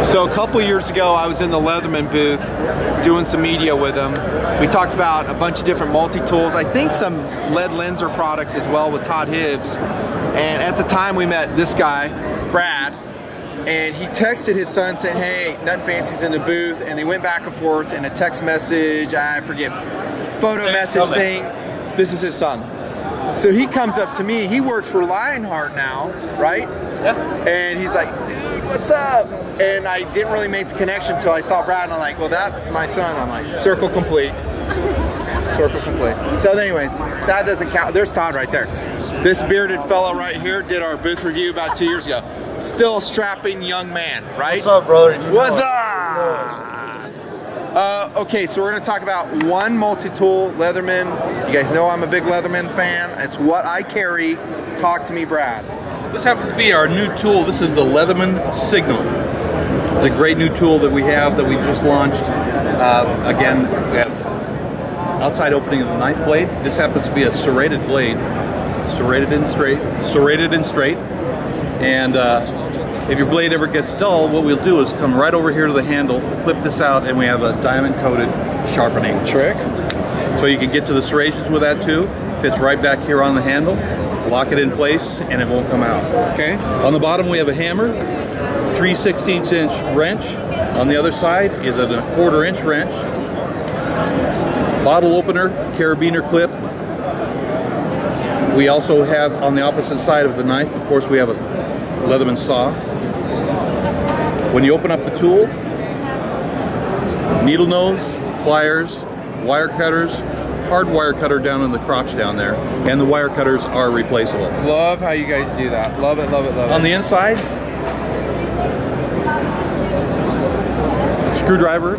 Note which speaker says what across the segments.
Speaker 1: So a couple years ago, I was in the Leatherman booth doing some media with them. We talked about a bunch of different multi-tools. I think some lead lenser products as well with Todd Hibbs. And at the time we met this guy, Brad, and he texted his son saying, hey, Nothing Fancy's in the booth, and they went back and forth in a text message, I forget, photo message saying, this is his son. So he comes up to me, he works for Lionheart now, right?
Speaker 2: Yeah.
Speaker 1: And he's like, dude, what's up? And I didn't really make the connection until I saw Brad, and I'm like, well, that's my son. I'm like, circle complete. Circle complete. So anyways, that doesn't count. There's Todd right there. This bearded fellow right here did our booth review about 2 years ago. Still a strapping young man, right?
Speaker 3: What's up, brother?
Speaker 1: What's up? Okay, so we're gonna talk about one multi-tool Leatherman. You guys know I'm a big Leatherman fan. It's what I carry. Talk to me, Brad.
Speaker 2: This happens to be our new tool. This is the Leatherman Signal. It's a great new tool that we have that we just launched. Again, we have outside opening of the knife blade. This happens to be a serrated blade, serrated and straight. And if your blade ever gets dull, what we'll do is come right over here to the handle, flip this out, and we have a diamond-coated sharpening trick. So you can get to the serrations with that too. Fits right back here on the handle. Lock it in place, and it won't come out.
Speaker 1: Okay.
Speaker 2: On the bottom, we have a hammer, 3/16" wrench. On the other side is a 1/4" wrench. Bottle opener, carabiner clip. We also have on the opposite side of the knife, of course, we have a Leatherman saw. When you open up the tool, needle nose, pliers, wire cutters, hard wire cutter down in the crotch down there, and the wire cutters are replaceable.
Speaker 1: Love how you guys do that. Love it, love it, love it.
Speaker 2: On the inside, screwdriver,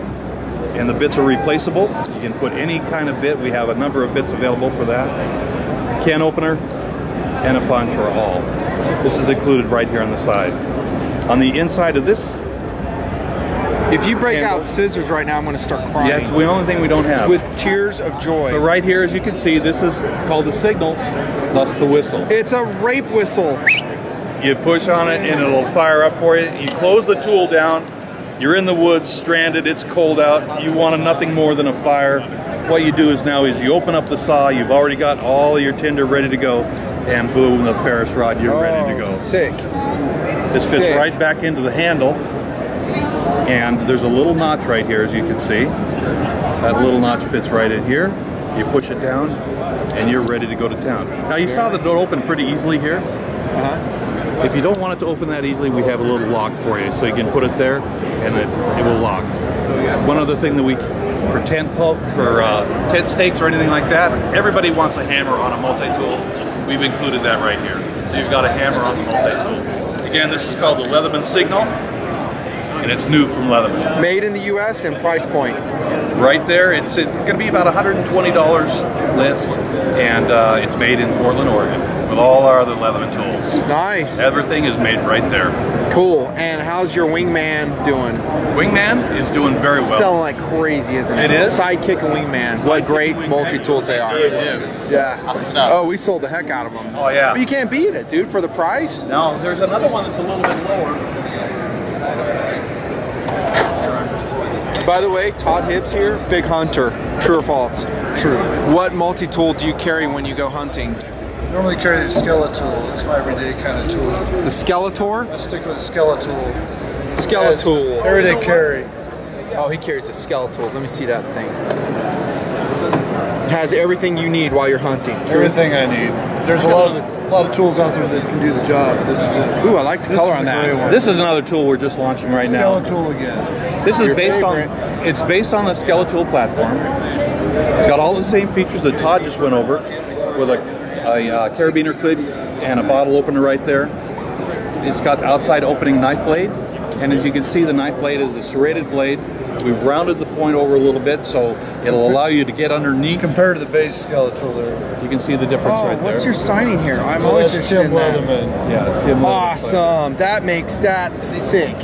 Speaker 2: and the bits are replaceable. You can put any kind of bit. We have a number of bits available for that. Can opener and a punch or all. This is included right here on the side. On the inside of this,
Speaker 1: if you break out scissors right now, I'm going to start crying.
Speaker 2: yeah, it's the only thing we don't have.
Speaker 1: With tears of joy.
Speaker 2: But right here, as you can see, this is called the signal, plus the whistle.
Speaker 1: It's a rape whistle.
Speaker 2: You push on it and it'll fire up for you. You close the tool down. You're in the woods, stranded, it's cold out. You want nothing more than a fire. What you do is you open up the saw, you've already got all your tinder ready to go, and boom, the Ferris rod, you're ready to go.
Speaker 1: Sick.
Speaker 2: This fits right back into the handle, and there's a little notch right here, as you can see. That little notch fits right in here. You push it down, and you're ready to go to town. Now you saw the door open pretty easily here. If you don't want it to open that easily, we have a little lock for you, so you can put it there, and it will lock. One other thing that for tent stakes or anything like that, everybody wants a hammer on a multi-tool. We've included that right here. So you've got a hammer on the multi-tool. Again, this is called the Leatherman Signal, and it's new from Leatherman.
Speaker 1: Made in the U.S. and price point.
Speaker 2: Right there, it's going to be about $120 list, and it's made in Portland, Oregon, with all our other Leatherman tools.
Speaker 1: Nice.
Speaker 2: Everything is made right there.
Speaker 1: Cool. And how's your Wingman doing?
Speaker 2: Wingman is doing very well.
Speaker 1: Selling like crazy, isn't it?
Speaker 2: It is.
Speaker 1: Sidekick and Wingman. What great multi-tools they are. Yeah.
Speaker 3: Awesome stuff.
Speaker 1: Oh, we sold the heck out of them.
Speaker 2: Oh, yeah.
Speaker 1: But you can't beat it, dude, for the price.
Speaker 2: No, there's another one that's a little bit lower.
Speaker 1: By the way, Todd Hibbs here, big hunter. True or false? True. What multi-tool do you carry when you go hunting?
Speaker 3: Normally carry the Skeletor. It's my everyday kind of tool.
Speaker 1: The Skeletor?
Speaker 3: I stick with the Skeletor.
Speaker 1: Skeletor.
Speaker 3: Everyday carry.
Speaker 1: Oh, he carries a Skeletor. Let me see that thing. It has everything you need while you're hunting. True?
Speaker 3: Everything I need. There's a lot of tools out there that can do the job. This is it.
Speaker 1: Ooh, I like the color on that.
Speaker 2: This is another tool we're just launching right now.
Speaker 3: Skeletor again.
Speaker 2: This is based on the Skeletor platform. It's got all the same features that Todd just went over, with a carabiner clip and a bottle opener right there. It's got outside opening knife blade, and as you can see, the knife blade is a serrated blade. We've rounded the point over a little bit, so it'll allow you to get underneath.
Speaker 3: Compared to the base Skeletor there.
Speaker 2: You can see the difference right there.
Speaker 1: What's your signing here? I'm always interested in that.
Speaker 2: Yeah, Tim
Speaker 1: Awesome. That makes that sick.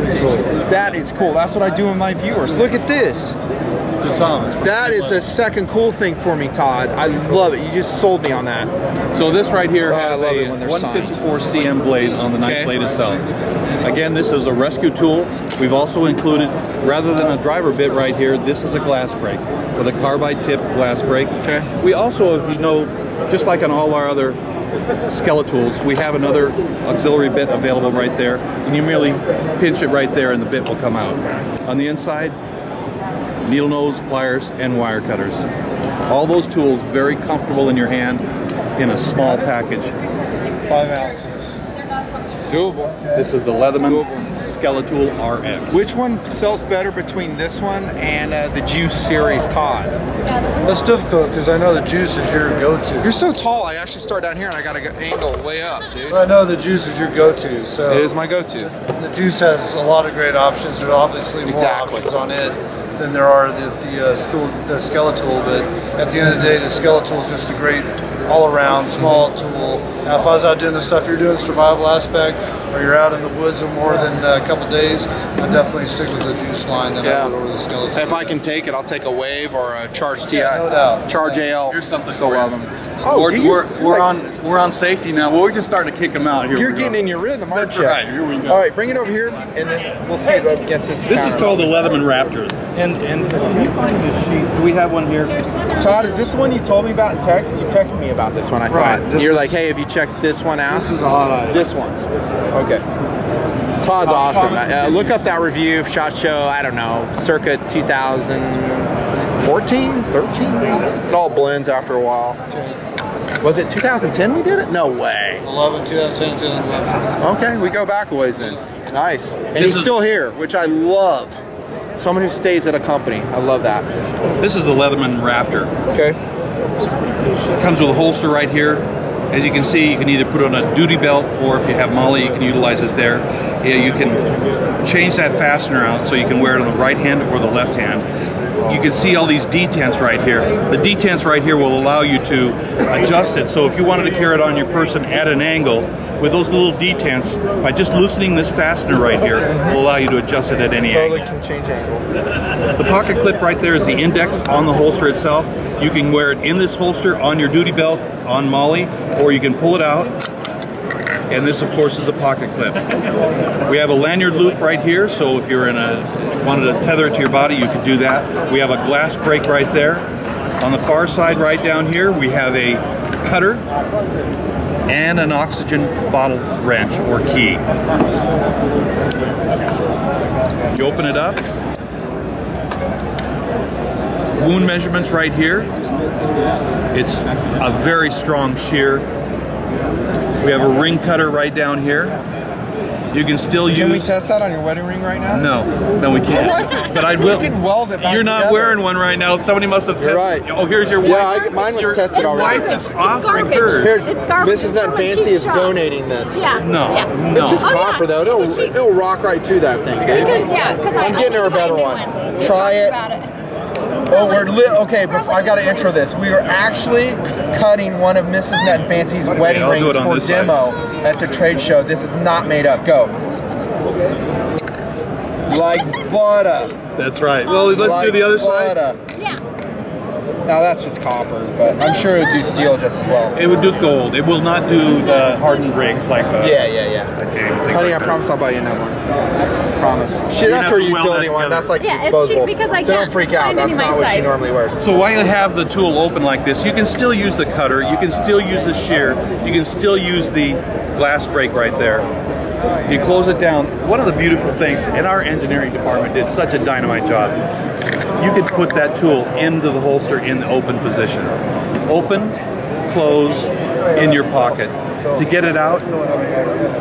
Speaker 3: Pretty cool.
Speaker 1: That is cool. That's what I do with my viewers. Look at this.
Speaker 2: To Thomas.
Speaker 1: That is the second cool thing for me, Todd. I love it. You just sold me on that.
Speaker 2: So this right here
Speaker 1: Oh, I
Speaker 2: has
Speaker 1: love
Speaker 2: a
Speaker 1: it when they're
Speaker 2: 154 cm blade on the knife
Speaker 1: Okay.
Speaker 2: blade itself. Again, this is a rescue tool. We've also included, rather than a driver bit right here, this is a glass brake with a carbide tip glass brake.
Speaker 1: Okay.
Speaker 2: We also, if you know, just like on all our other Skeletools, we have another auxiliary bit available right there, and you merely pinch it right there and the bit will come out. On the inside, needle nose, pliers, and wire cutters. All those tools very comfortable in your hand in a small package.
Speaker 3: 5 ounces.
Speaker 1: Doable.
Speaker 2: This is the Leatherman Skeletool RX.
Speaker 1: Which one sells better between this one and the Juice Series, Todd?
Speaker 3: That's difficult because I know the Juice is your go-to.
Speaker 1: You're so tall, I actually start down here and I gotta angle way up, dude.
Speaker 3: But I know the Juice is your go-to, so
Speaker 1: It is my go-to.
Speaker 3: the Juice has a lot of great options. There's obviously more
Speaker 1: Exactly.
Speaker 3: options on it than there are the Skeletool, but at the end of the day, the Skeletool is just a great all-around small tool. Now, if I was out doing the stuff you're doing, survival aspect, or you're out in the woods for more than a couple days, I'd definitely stick with the Juice line than I would over the Skeletool.
Speaker 1: If I can take it, I'll take a Wave or a Charge TI.
Speaker 3: no doubt.
Speaker 1: Charge AL.
Speaker 2: Here's something
Speaker 1: Still
Speaker 2: for you.
Speaker 1: love them. Oh,
Speaker 2: we're on safety now. We're just starting to kick them out here.
Speaker 1: You're getting in your rhythm, aren't
Speaker 2: That's
Speaker 1: you?
Speaker 2: right. Here we go.
Speaker 1: All right, bring it over here, and then we'll see it up against this.
Speaker 2: This is
Speaker 1: counter.
Speaker 2: called the Leatherman Raptor. And can you find the sheet? Do we have one here?
Speaker 1: Todd, is this the one you told me about in text? You texted me about this one, I
Speaker 3: Right,
Speaker 1: thought.
Speaker 3: this
Speaker 1: You're
Speaker 3: is-
Speaker 1: like, hey, have you checked this one out?
Speaker 3: This is a hot item.
Speaker 1: This one. Okay. Todd's awesome. Look up that review, SHOT Show, I don't know, circa 2014, 13? It all blends after a while. Was it 2010 we did it? No way.
Speaker 3: 11, 2010, 2011.
Speaker 1: Okay, we go back a ways then. Nice. And
Speaker 2: This
Speaker 1: he's
Speaker 2: is-
Speaker 1: still here, which I love. Someone who stays at a company. I love that.
Speaker 2: This is the Leatherman Raptor.
Speaker 1: Okay.
Speaker 2: It comes with a holster right here. As you can see, you can either put it on a duty belt, or if you have Molly, you can utilize it there. Yeah, you can change that fastener out so you can wear it on the right hand or the left hand. You can see all these detents right here. The detents right here will allow you to adjust it. So if you wanted to carry it on your person at an angle, with those little detents, by just loosening this fastener right here, will allow you to adjust it at any
Speaker 1: Totally
Speaker 2: angle.
Speaker 1: can change angle.
Speaker 2: The pocket clip right there is the index on the holster itself. You can wear it in this holster, on your duty belt, on Molly, or you can pull it out. And this, of course, is a pocket clip. We have a lanyard loop right here, so if you're wanted to tether it to your body, you could do that. We have a glass brake right there. On the far side, right down here, we have a cutter and an oxygen bottle wrench or key. You open it up. Wound measurements right here. It's a very strong shear. We have a ring cutter right down here. You can still use.
Speaker 1: Can we test that on your wedding ring right now?
Speaker 2: No, we can't. But I will.
Speaker 1: You can weld it back
Speaker 2: You're not
Speaker 1: together.
Speaker 2: wearing one right now. Somebody must have tested.
Speaker 1: You're right.
Speaker 2: Oh, here's your wife.
Speaker 1: Yeah, mine was tested
Speaker 2: your
Speaker 1: already.
Speaker 2: wife is offering
Speaker 4: garbage.
Speaker 2: hers.
Speaker 1: Here,
Speaker 4: It's garbage.
Speaker 1: Mrs. Nut
Speaker 4: It's from a
Speaker 1: Fancy
Speaker 4: cheap
Speaker 1: is
Speaker 4: shop.
Speaker 1: donating this.
Speaker 4: Yeah.
Speaker 2: No,
Speaker 4: Yeah.
Speaker 2: no.
Speaker 1: It's just
Speaker 4: Oh, yeah.
Speaker 1: copper though.
Speaker 4: It's a cheap-
Speaker 1: It'll rock right through that thing.
Speaker 4: Because
Speaker 1: I'm getting her a better one. Try it. Oh, okay. Before, I got to intro this. We are actually cutting one of Mrs. Nut and Fancy's wedding
Speaker 2: I'll do
Speaker 1: rings
Speaker 2: it on
Speaker 1: for
Speaker 2: this side.
Speaker 1: demo at the trade show. This is not made up. Go. Like butter.
Speaker 2: That's right. Well, let's
Speaker 1: Like
Speaker 2: do the other side.
Speaker 1: butter.
Speaker 4: Yeah.
Speaker 1: Now that's just copper, but I'm sure it would do steel just as well.
Speaker 2: It would do gold. It will not do the hardened rings like the
Speaker 1: Yeah.
Speaker 2: titanium. things
Speaker 1: Honey,
Speaker 2: like
Speaker 1: I
Speaker 2: that.
Speaker 1: promise I'll buy you another one. Promise. Shit, that's
Speaker 2: have
Speaker 1: her
Speaker 2: to weld
Speaker 1: utility
Speaker 2: that
Speaker 1: one.
Speaker 2: together.
Speaker 1: That's like
Speaker 4: Yeah, it's
Speaker 1: disposable.
Speaker 4: cheap because I
Speaker 1: so don't
Speaker 4: can't
Speaker 1: freak out.
Speaker 4: find
Speaker 1: That's
Speaker 4: any
Speaker 1: not
Speaker 4: my
Speaker 1: what she
Speaker 4: size.
Speaker 1: normally wears.
Speaker 2: So while you have the tool open like this, you can still use the cutter, you can still use the shear, you can still use the glass brake right there. You close it down. One of the beautiful things, and our engineering department did such a dynamite job, you could put that tool into the holster in the open position. Open, close, in your pocket. To get it out,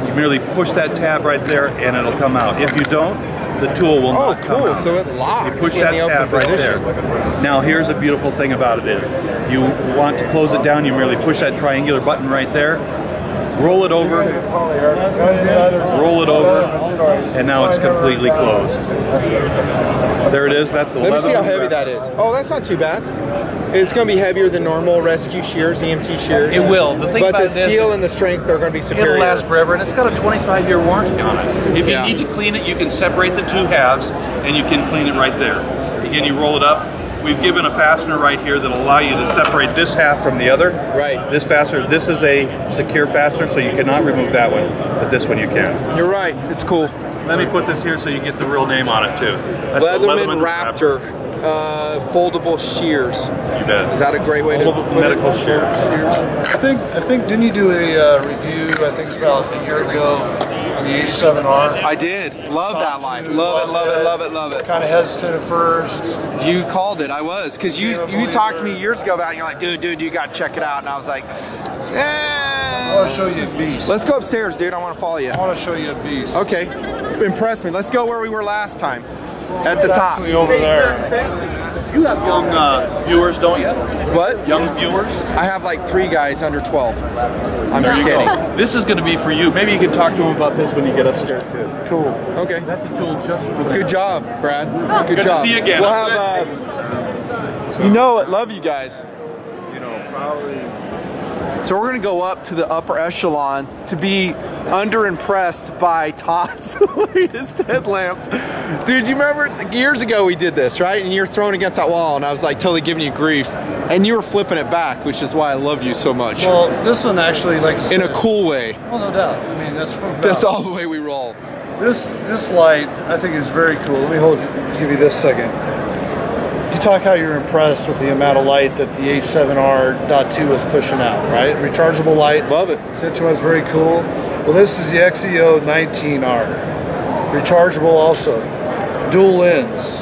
Speaker 2: you merely push that tab right there and it'll come out. If you don't, the tool will not come
Speaker 1: cool.
Speaker 2: out.
Speaker 1: So it locks
Speaker 2: You push
Speaker 1: in
Speaker 2: that
Speaker 1: the open
Speaker 2: tab right there.
Speaker 1: position.
Speaker 2: Now here's a beautiful thing about it is, you want to close it down, you merely push that triangular button right there, roll it over, roll it over, and now it's completely closed. There it is. That's the
Speaker 1: Let me
Speaker 2: leather.
Speaker 1: see how heavy that is. Oh, that's not too bad. It's going to be heavier than normal rescue shears, EMT shears.
Speaker 4: It will. The thing
Speaker 1: but
Speaker 4: about
Speaker 1: the
Speaker 4: it is,
Speaker 1: steel and the strength are going to be superior.
Speaker 4: it'll last forever, and it's got a 25-year warranty on it. If you
Speaker 2: Yeah.
Speaker 4: need to clean it, you can separate the two halves, and you can clean it right there. Again, you roll it up. We've given a fastener right here that'll allow you to separate this half from the other.
Speaker 1: Right.
Speaker 2: This fastener, this is a secure fastener, so you cannot remove that one, but this one you can.
Speaker 1: You're right. It's cool.
Speaker 2: Let me put this here so you get the real name on it too. That's the
Speaker 1: Leatherman Raptor foldable shears.
Speaker 2: You bet.
Speaker 1: Is that a great way to
Speaker 2: Foldable
Speaker 1: put
Speaker 2: medical
Speaker 1: it?
Speaker 2: shears.
Speaker 3: I think didn't you do a review? I think it's about a year ago on the H7R.
Speaker 1: I did. Love that life. Love it, love it, love it, love it.
Speaker 3: Kind of hesitant at first.
Speaker 1: You called it. I was. Because you talked to me years ago about it, and you're like, dude, you got to check it out. And I was like,
Speaker 3: I want to show you a beast.
Speaker 1: Let's go upstairs, dude. I want to follow you.
Speaker 3: I want to show you a beast.
Speaker 1: Okay. Impress me. Let's go where we were last time. At the
Speaker 3: It's
Speaker 1: top.
Speaker 3: actually over there.
Speaker 4: You have young viewers, don't you?
Speaker 1: What?
Speaker 4: Young viewers?
Speaker 1: I have like 3 guys under 12. I'm
Speaker 4: There
Speaker 1: just
Speaker 4: you
Speaker 1: kidding.
Speaker 4: go. This is going to be for you. Maybe you can talk to them about this when you get upstairs too.
Speaker 3: Cool.
Speaker 1: Okay.
Speaker 4: That's a tool just for them.
Speaker 1: Good job, Brad. Good
Speaker 4: Good to
Speaker 1: job.
Speaker 4: see you again.
Speaker 1: We'll have, you know it. Love you guys.
Speaker 2: You know, probably.
Speaker 1: So we're gonna go up to the upper echelon to be under-impressed by Todd's latest headlamp. Dude, you remember years ago we did this, right? And you're thrown against that wall and I was like totally giving you grief. And you were flipping it back, which is why I love you so much.
Speaker 3: Well, this one actually, like you said,
Speaker 1: In a cool way.
Speaker 3: Well, no doubt. I mean,
Speaker 1: That's all the way we roll.
Speaker 3: This light, I think, is very cool. Let me give you this second. You talk how you're impressed with the amount of light that the H7R.2 is pushing out, right? Rechargeable light.
Speaker 1: Love it.
Speaker 3: Citroen's very cool. Well, this is the XEO 19R. Rechargeable also. Dual lens.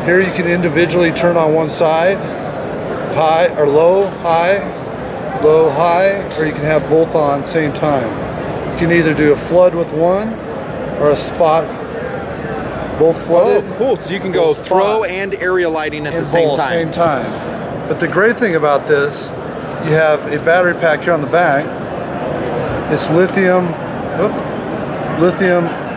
Speaker 3: Here you can individually turn on one side, high or low, high, or you can have both on same time. You can either do a flood with one or a spot, both flooded.
Speaker 1: Oh, cool. So you can go
Speaker 3: Both
Speaker 1: throw
Speaker 3: spot.
Speaker 1: and area lighting at
Speaker 3: In
Speaker 1: the same
Speaker 3: both,
Speaker 1: time.
Speaker 3: Same time. But the great thing about this, you have a battery pack here on the back. It's lithium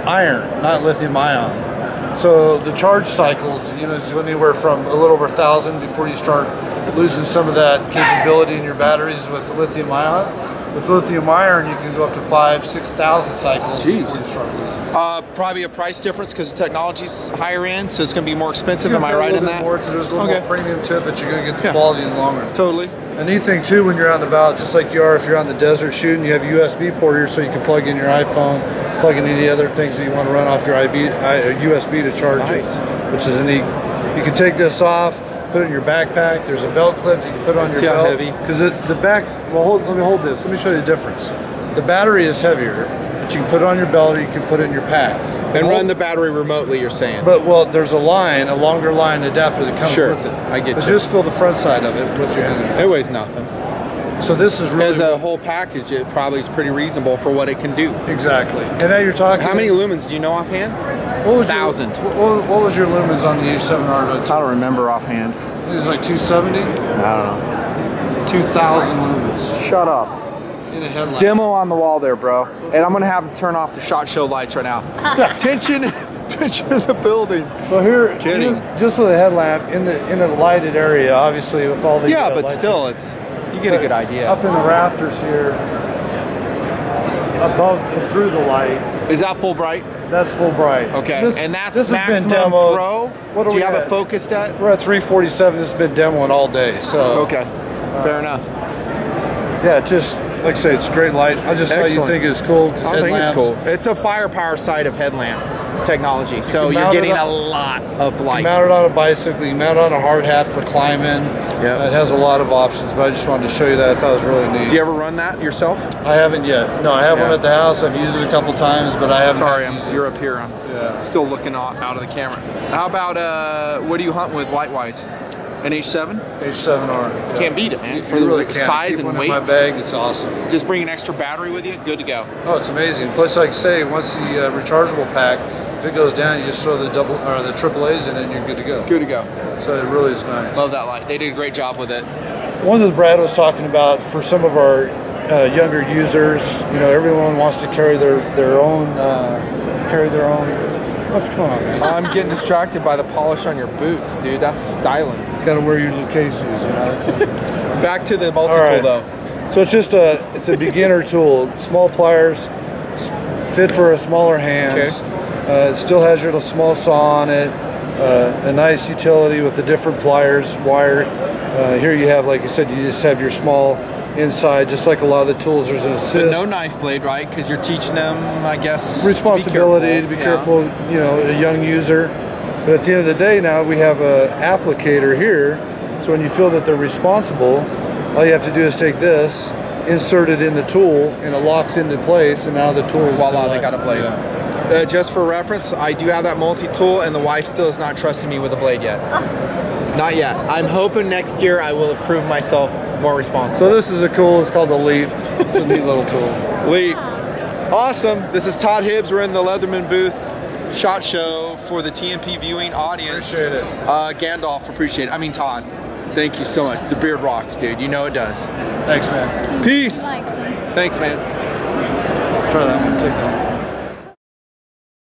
Speaker 3: iron, not lithium ion. So the charge cycles, you know, is anywhere from a little over 1,000 before you start losing some of that capability in your batteries with lithium ion. With lithium iron, you can go up to 5,000 to 6,000 cycles before you start losing.
Speaker 1: Probably a price difference because the technology's higher end, so it's going to be more expensive.
Speaker 3: You're
Speaker 1: Am I
Speaker 3: gonna pay
Speaker 1: right
Speaker 3: a
Speaker 1: in
Speaker 3: little
Speaker 1: that?
Speaker 3: bit more, 'cause there's a little
Speaker 1: Okay.
Speaker 3: more premium to it, but you're going to get the quality in the long run.
Speaker 1: Totally.
Speaker 3: A neat thing too, when you're out and about, just like you are if you're on the desert shooting, you have a USB port here so you can plug in your iPhone, plug in any other things that you want to run off your USB to charge
Speaker 1: Nice.
Speaker 3: it, which is neat. You can take this off, put it in your backpack. There's a belt clip you can put on your
Speaker 1: See how
Speaker 3: belt.
Speaker 1: heavy?
Speaker 3: Because the back, well, let me hold this. Let me show you the difference. The battery is heavier, but you can put it on your belt or you can put it in your pack.
Speaker 1: And run the battery remotely, you're saying.
Speaker 3: But, well, there's a longer line adapter that comes
Speaker 1: Sure,
Speaker 3: with it.
Speaker 1: I get
Speaker 3: but
Speaker 1: you.
Speaker 3: just fill the front side of it with your hand.
Speaker 1: It weighs nothing.
Speaker 3: So this is really
Speaker 1: As a whole package, it probably is pretty reasonable for what it can do.
Speaker 3: exactly. And now you're talking.
Speaker 1: How many lumens do you know offhand?
Speaker 3: What was
Speaker 1: 1,000.
Speaker 3: What was your lumens on the H7R?
Speaker 5: I don't remember offhand.
Speaker 3: It was like 270.
Speaker 5: I don't know.
Speaker 3: 2,000 lumens
Speaker 5: Shut up.
Speaker 3: in a headlight.
Speaker 5: Demo on the wall there, bro. And I'm gonna have him turn off the SHOT Show lights right now. Tension, tension in the building.
Speaker 3: So here,
Speaker 1: Kidding.
Speaker 3: just with a headlamp in the lighted area, obviously with all the
Speaker 1: Yeah, but
Speaker 3: lights.
Speaker 1: still, you get a good idea.
Speaker 3: Up in the rafters here, above and through the light.
Speaker 1: Is that full bright?
Speaker 3: That's full bright.
Speaker 1: Okay,
Speaker 3: This-
Speaker 1: and that's
Speaker 3: this has been
Speaker 1: maximum
Speaker 3: demoed.
Speaker 1: throw?
Speaker 3: What
Speaker 1: do
Speaker 3: are
Speaker 1: you
Speaker 3: we
Speaker 1: have
Speaker 3: at?
Speaker 1: it focused at?
Speaker 3: We're at 347. This has been demoing all day. So
Speaker 1: Okay, fair enough.
Speaker 3: yeah, just like I say, it's a great light. I just thought you'd
Speaker 1: Excellent.
Speaker 3: think it's cool.
Speaker 1: I think it's cool. It's a firepower side of headlamp technology, so you're
Speaker 3: mount it
Speaker 1: getting a
Speaker 3: on-
Speaker 1: lot of light.
Speaker 3: Mount it on a bicycle, you mount it on a hard hat for climbing.
Speaker 1: Yep.
Speaker 3: It has a lot of options, but I just wanted to show you that. I thought it was really neat.
Speaker 1: Do you ever run that yourself?
Speaker 3: I haven't yet. No, I have one
Speaker 1: Yeah.
Speaker 3: at the house. I've used it a couple times, but I haven't.
Speaker 1: Sorry,
Speaker 3: had to use it.
Speaker 1: you're up here. I'm
Speaker 3: Yeah.
Speaker 1: still looking out of the camera. How about, what do you hunt with light-wise? An H7?
Speaker 3: H7R. Yeah.
Speaker 1: Can't beat it, man.
Speaker 3: You
Speaker 1: For the
Speaker 3: really can't.
Speaker 1: size
Speaker 3: Keep
Speaker 1: and
Speaker 3: one
Speaker 1: weight.
Speaker 3: in my bag. It's awesome.
Speaker 1: Just bring an extra battery with you, good to go.
Speaker 3: Oh, it's amazing. Plus, like I say, once the rechargeable pack, if it goes down, you just throw the AAA's in it, and you're good to go.
Speaker 1: Good to go.
Speaker 3: So it really is nice.
Speaker 1: Love that light. They did a great job with it.
Speaker 3: One that Brad was talking about for some of our younger users. You know, everyone wants to carry their own. What's going on, man?
Speaker 5: I'm getting distracted by the polish on your boots, dude. That's styling.
Speaker 3: Got to wear your Lucchese's, you know.
Speaker 5: Back to the multi-tool,
Speaker 3: All right.
Speaker 5: though.
Speaker 3: So it's just it's a beginner tool. Small pliers, fit for a smaller hands.
Speaker 5: Okay.
Speaker 3: It still has your small saw on it. A nice utility with the different pliers, wire. Here you have, like you said, you just have your small inside, just like a lot of the tools. There's an assist.
Speaker 5: But no knife blade, right? Because you're teaching them, I guess,
Speaker 3: responsibility to be careful, you know, a young user. But at the end of the day, now we have a applicator here. So when you feel that they're responsible, all you have to do is take this, insert it in the tool, and it locks into place. And now the tool,
Speaker 5: Voila, they got a blade.
Speaker 3: Yeah.
Speaker 5: Just for reference, I do have that multi-tool, and the wife still is not trusting me with a blade yet. Not yet. I'm hoping next year I will have proved myself more responsible.
Speaker 3: So this is a cool, it's called the Leap. It's a neat little tool.
Speaker 5: Leap. Awesome. This is Todd Hibbs. We're in the Leatherman booth SHOT Show for the TMP viewing audience.
Speaker 3: Appreciate it.
Speaker 5: Gandalf, appreciate it. I mean, Todd, thank you so much. The beard rocks, dude. You know it does.
Speaker 3: Thanks, man.
Speaker 5: Peace.
Speaker 6: Like them.
Speaker 5: Thanks, man.
Speaker 3: Try that one. Take that one.